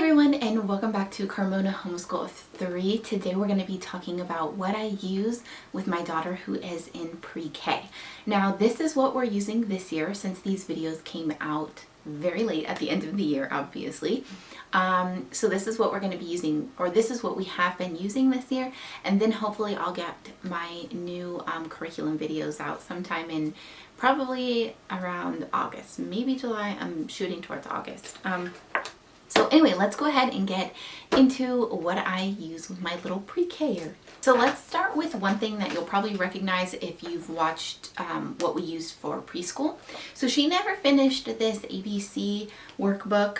everyone, and welcome back to Carmona Homeschool 3. Today we're going to be talking about what I use with my daughter who is in pre-K. Now this is what we're using this year since these videos came out very late at the end of the year, obviously. So this is what we're going to be using, or this is what we have been using this year, and then hopefully I'll get my new curriculum videos out sometime in probably around August, maybe July. I'm shooting towards August. So anyway, let's go ahead and get into what I use with my little pre-K-er. So let's start with one thing that you'll probably recognize if you've watched what we used for preschool. So she never finished this ABC workbook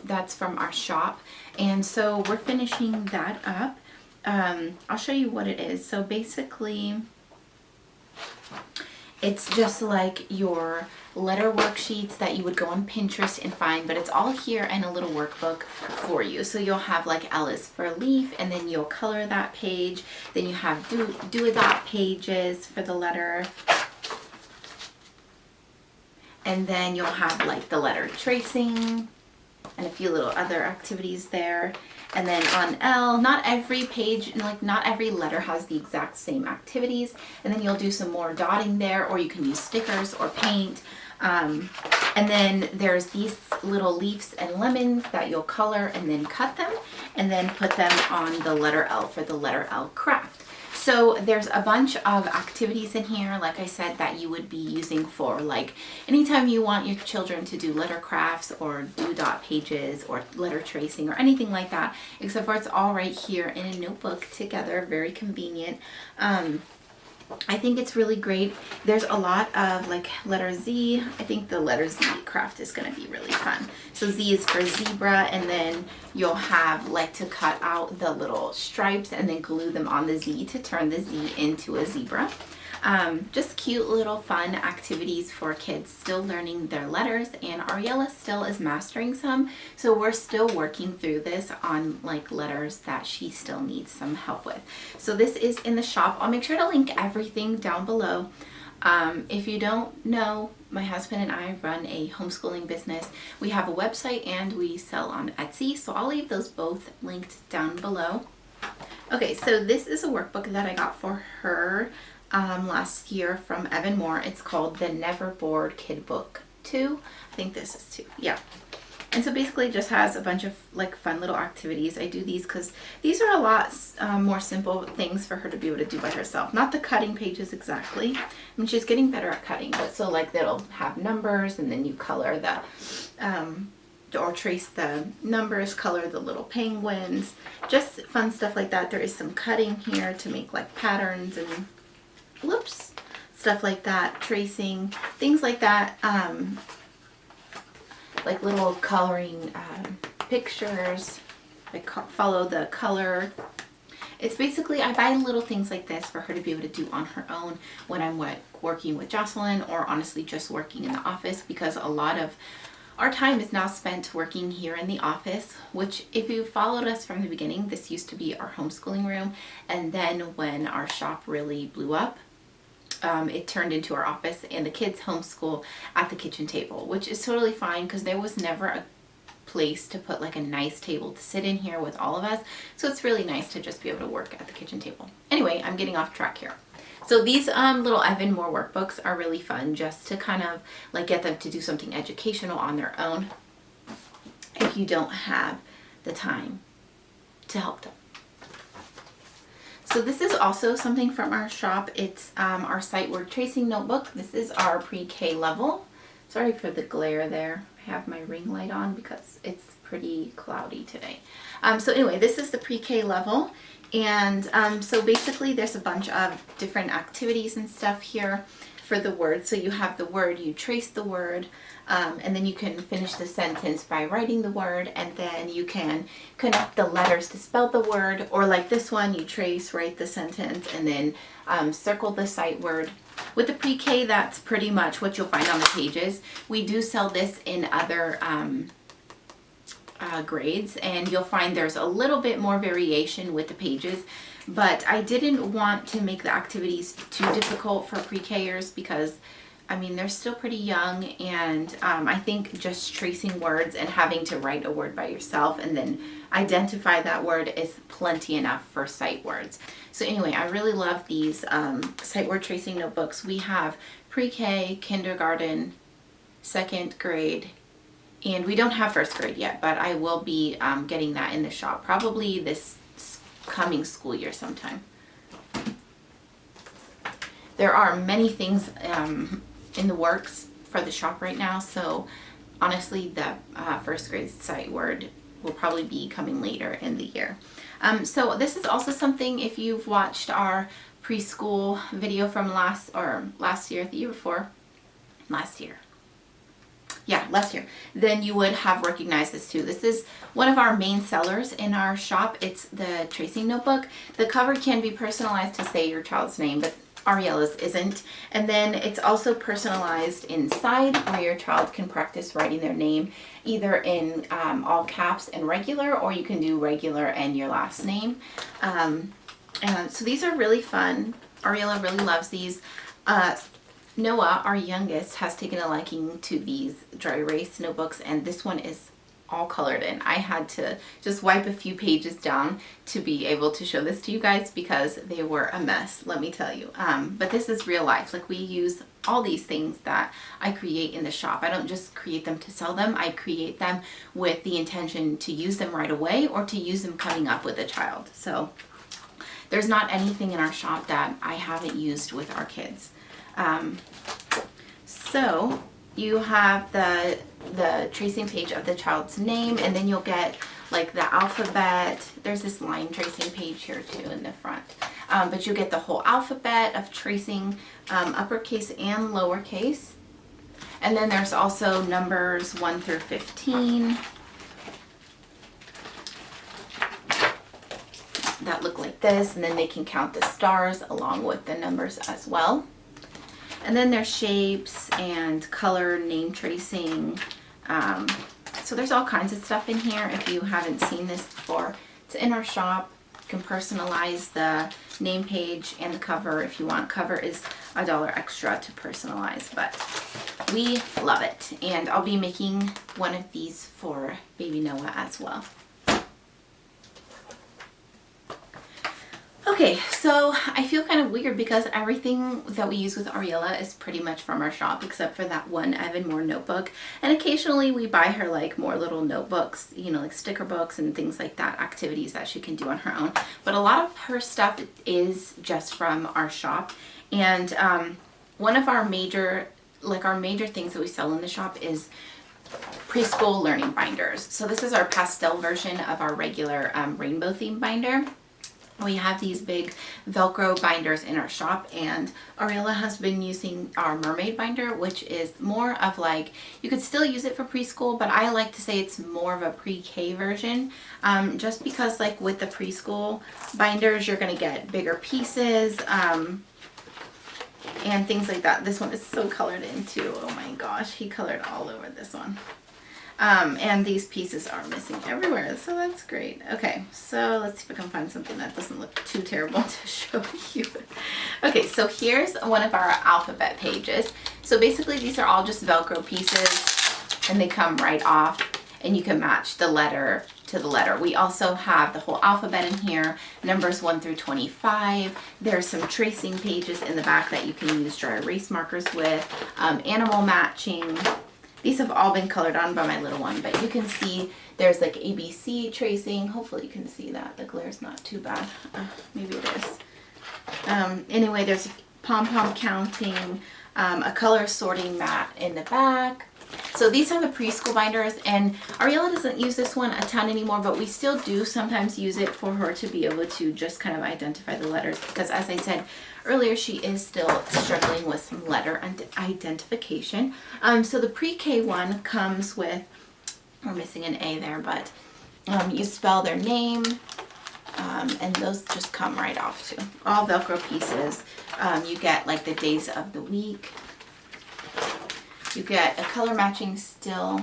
that's from our shop. And so we're finishing that up. I'll show you what it is. So basically, it's just like your letter worksheets that you would go on Pinterest and find, but it's all here in a little workbook for you. So you'll have like L is for leaf, and then you'll color that page. Then you have do-a-dot pages for the letter. And then you'll have like the letter tracing and a few little other activities there. And then on L, not every page, like not every letter has the exact same activities. And then you'll do some more dotting there, or you can use stickers or paint. And then there's these little leaves and lemons that you'll color and then cut them and then put them on the letter L for the letter L craft. So there's a bunch of activities in here, like I said, that you would be using for like anytime you want your children to do letter crafts or do dot pages or letter tracing or anything like that, except for it's all right here in a notebook together, very convenient. I think it's really great. There's a lot of like letter Z. I think the letter Z craft is going to be really fun. So Z is for zebra, and then you'll have like to cut out the little stripes and then glue them on the Z to turn the Z into a zebra. Just cute little fun activities for kids still learning their letters, and Ariella still is mastering some, so we're still working through this on like letters that she still needs some help with. So this is in the shop. I'll make sure to link everything down below. If you don't know, my husband and I run a homeschooling business. We have a website and we sell on Etsy, so I'll leave those both linked down below. Okay, so this is a workbook that I got for her last year from Evan Moore. It's called the Neverboard Kid Book 2. I think this is 2. Yeah. And so basically it just has a bunch of like fun little activities. I do these because these are a lot more simple things for her to be able to do by herself. Not the cutting pages exactly. I mean, she's getting better at cutting, but so like they'll have numbers, and then you color the or trace the numbers, color the little penguins, just fun stuff like that. There is some cutting here to make like patterns and whoops, stuff like that, tracing, things like that, like little coloring pictures, like follow the color. It's basically, I buy little things like this for her to be able to do on her own when I'm working with Jocelyn, or honestly just working in the office, because a lot of our time is now spent working here in the office, which if you followed us from the beginning, this used to be our homeschooling room, and then when our shop really blew up, it turned into our office, and the kids homeschool at the kitchen table, which is totally fine because there was never a place to put like a nice table to sit in here with all of us. So it's really nice to just be able to work at the kitchen table. Anyway, I'm getting off track here. So these little Evan Moore workbooks are really fun just to kind of like get them to do something educational on their own if you don't have the time to help them. So this is also something from our shop. It's our sight word tracing notebook. This is our pre-K level. Sorry for the glare there. I have my ring light on because it's pretty cloudy today. So anyway, this is the pre-K level. And so basically there's a bunch of different activities and stuff here for the word. So you have the word, you trace the word, and then you can finish the sentence by writing the word, and then you can connect the letters to spell the word, or like this one, you trace, write the sentence, and then circle the sight word. With the pre-K, that's pretty much what you'll find on the pages. We do sell this in other grades, and you'll find there's a little bit more variation with the pages, but I didn't want to make the activities too difficult for pre-Kers because I mean, they're still pretty young, and I think just tracing words and having to write a word by yourself and then identify that word is plenty enough for sight words. So anyway, I really love these sight word tracing notebooks. We have pre-K, kindergarten, second grade, and we don't have first grade yet, but I will be getting that in the shop probably this coming school year sometime. There are many things in the works for the shop right now, so honestly the first grade sight word will probably be coming later in the year. So this is also something, if you've watched our preschool video from last year, the year before, last year, then you would have recognized this too. This is one of our main sellers in our shop. It's the tracing notebook. The cover can be personalized to say your child's name, but Ariella's isn't. And then it's also personalized inside where your child can practice writing their name either in all caps and regular, or you can do regular and your last name. And so these are really fun. Ariella really loves these. Noah, our youngest, has taken a liking to these dry erase notebooks, and this one is all colored in. I had to just wipe a few pages down to be able to show this to you guys because they were a mess, let me tell you. But this is real life. Like, we use all these things that I create in the shop. I don't just create them to sell them. I create them with the intention to use them right away or to use them coming up with a child. So there's not anything in our shop that I haven't used with our kids. So you have the tracing page of the child's name, and then you'll get like the alphabet. There's this line tracing page here too in the front. But you get the whole alphabet of tracing, uppercase and lowercase. And then there's also numbers 1 through 15 that look like this, and then they can count the stars along with the numbers as well. And then there's shapes and color name tracing. So there's all kinds of stuff in here. If you haven't seen this before, it's in our shop. You can personalize the name page and the cover if you want. Cover is $1 extra to personalize, but we love it. And I'll be making one of these for baby Noah as well. Okay, so I feel kind of weird because everything that we use with Ariella is pretty much from our shop except for that one Evan Moore notebook. And occasionally we buy her like more little notebooks, you know, like sticker books and things like that, activities that she can do on her own. But a lot of her stuff is just from our shop. And one of our major things that we sell in the shop is preschool learning binders. So this is our pastel version of our regular rainbow theme binder. We have these big Velcro binders in our shop, and Ariella has been using our mermaid binder, which is more of like, you could still use it for preschool, but I like to say it's more of a pre-K version, just because like with the preschool binders, you're going to get bigger pieces, and things like that. This one is so colored in too. Oh my gosh, he colored all over this one. And these pieces are missing everywhere, so that's great. Okay, so let's see if I can find something that doesn't look too terrible to show you. Okay, so here's one of our alphabet pages. So basically these are all just Velcro pieces, and they come right off, and you can match the letter to the letter. We also have the whole alphabet in here, numbers 1 through 25. There's some tracing pages in the back that you can use dry erase markers with, animal matching. These have all been colored on by my little one, but you can see there's like ABC tracing. Hopefully you can see that. The glare's not too bad. Maybe it is. Anyway, there's pom-pom counting, a color sorting mat in the back. So these are the preschool binders, and Ariella doesn't use this one a ton anymore, but we still do sometimes use it for her to be able to just kind of identify the letters, because as I said earlier, she is still struggling with some letter identification. So the pre-K one comes with, we're missing an A there, but you spell their name, and those just come right off too. All Velcro pieces. You get like the days of the week. You get a color matching still,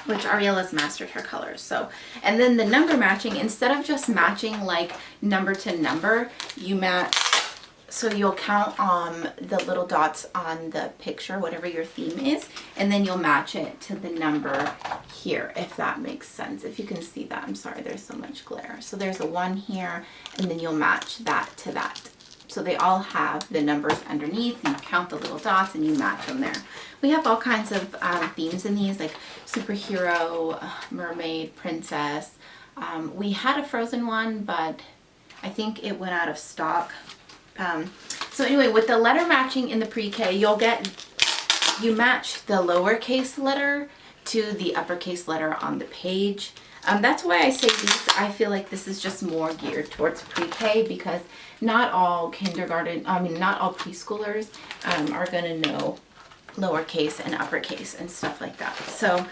which Ariella's mastered her colors. So, and then the number matching, instead of just matching like number to number, you match So you'll count the little dots on the picture, whatever your theme is, and then you'll match it to the number here, if that makes sense. If you can see that, I'm sorry, there's so much glare. So there's a 1 here, and then you'll match that to that. So they all have the numbers underneath, and you count the little dots and you match them there. We have all kinds of themes in these, like superhero, mermaid, princess. We had a Frozen one, but I think it went out of stock. So anyway, with the letter matching in the pre-K, you match the lowercase letter to the uppercase letter on the page. That's why I say these, I feel like this is just more geared towards pre-K, because not all not all preschoolers are going to know lowercase and uppercase and stuff like that. So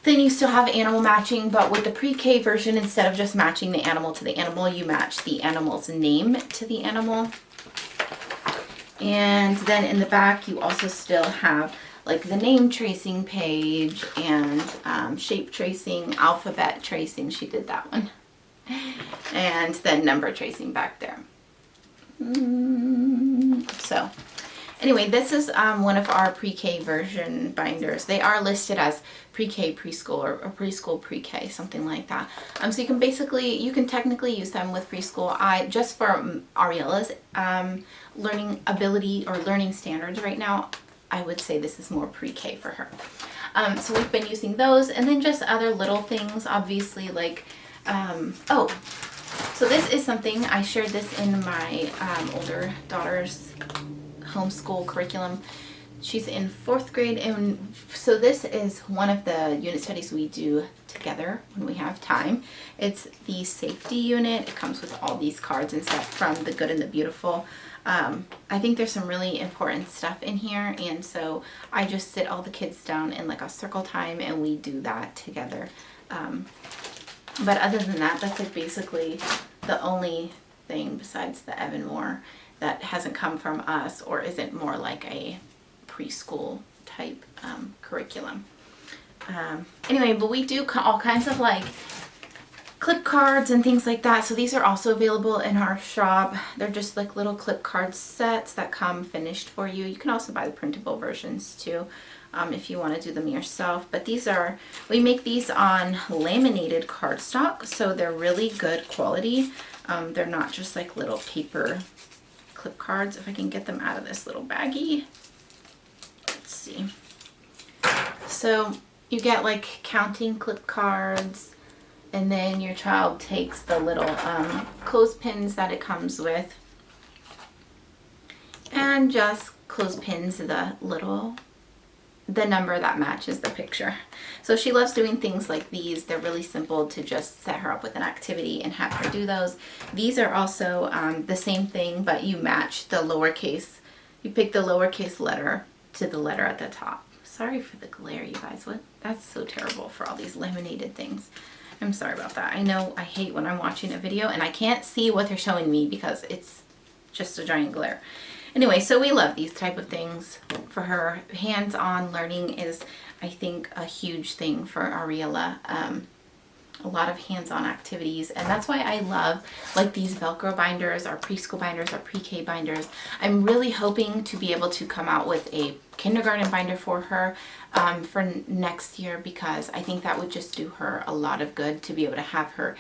then you still have animal matching, but with the pre-K version, instead of just matching the animal to the animal, you match the animal's name to the animal. And then in the back, you also still have like the name tracing page and shape tracing, alphabet tracing. She did that one. And then number tracing back there. So anyway, this is one of our pre-K version binders. They are listed as pre-K preschool or preschool pre-K, something like that. So you can technically use them with preschool. Just for Ariella's learning ability or learning standards right now, I would say this is more pre-K for her. So we've been using those, and then just other little things, obviously, like, so this is something, I shared this in my older daughter's homeschool curriculum. She's in 4th grade, and so this is one of the unit studies we do together when we have time. It's the safety unit. It comes with all these cards and stuff from The Good and the Beautiful. I think there's some really important stuff in here, and so I just sit all the kids down in like a circle time and we do that together. But other than that, that's like basically the only thing besides the Evan Moore that hasn't come from us or isn't more like a preschool type curriculum. Anyway, but we do all kinds of like clip cards and things like that. So these are also available in our shop. They're just like little clip card sets that come finished for you. You can also buy the printable versions too, if you want to do them yourself. But we make these on laminated cardstock, so they're really good quality. They're not just like little paper clip cards. If I can get them out of this little baggie. Let's see. So you get like counting clip cards, and then your child takes the little clothespins that it comes with and just clothespins the number that matches the picture. So she loves doing things like these. They're really simple to just set her up with an activity and have her do those. These are also the same thing, but you match the lowercase. You pick the lowercase letter to the letter at the top. Sorry for the glare, you guys. That's so terrible for all these laminated things. I'm sorry about that. I know I hate when I'm watching a video and I can't see what they're showing me because it's just a giant glare. Anyway, so we love these type of things for her. Hands-on learning is, I think, a huge thing for Ariella. A lot of hands-on activities, and that's why I love like these Velcro binders, our preschool binders, our pre-K binders. I'm really hoping to be able to come out with a kindergarten binder for her for next year, because I think that would just do her a lot of good to be able to have her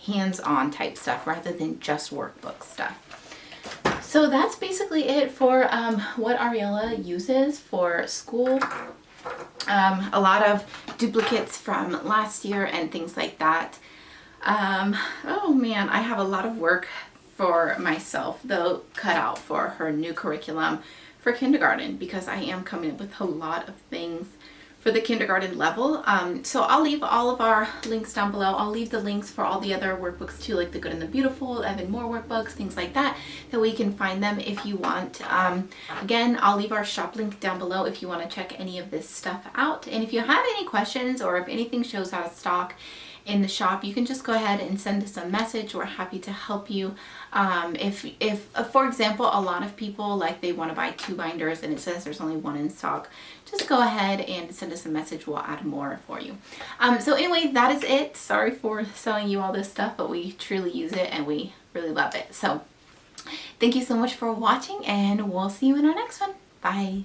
hands-on type stuff rather than just workbook stuff. So that's basically it for what Ariella uses for school. A lot of duplicates from last year and things like that. Oh man, I have a lot of work for myself though cut out for her new curriculum for kindergarten, because I am coming up with a lot of things for the kindergarten level. So I'll leave all of our links down below. I'll leave the links for all the other workbooks too, like the Good and the Beautiful, Evan Moore workbooks, things like that, that we can find them if you want. Again, I'll leave our shop link down below if you want to check any of this stuff out. And if you have any questions or if anything shows out of stock in the shop, you can just go ahead and send us a message. We're happy to help you. If for example, a lot of people like they want to buy 2 binders and it says there's only 1 in stock, just go ahead and send us a message. We'll add more for you. So anyway, that is it. Sorry for selling you all this stuff, but we truly use it and we really love it. So Thank you so much for watching, and we'll see you in our next one. Bye.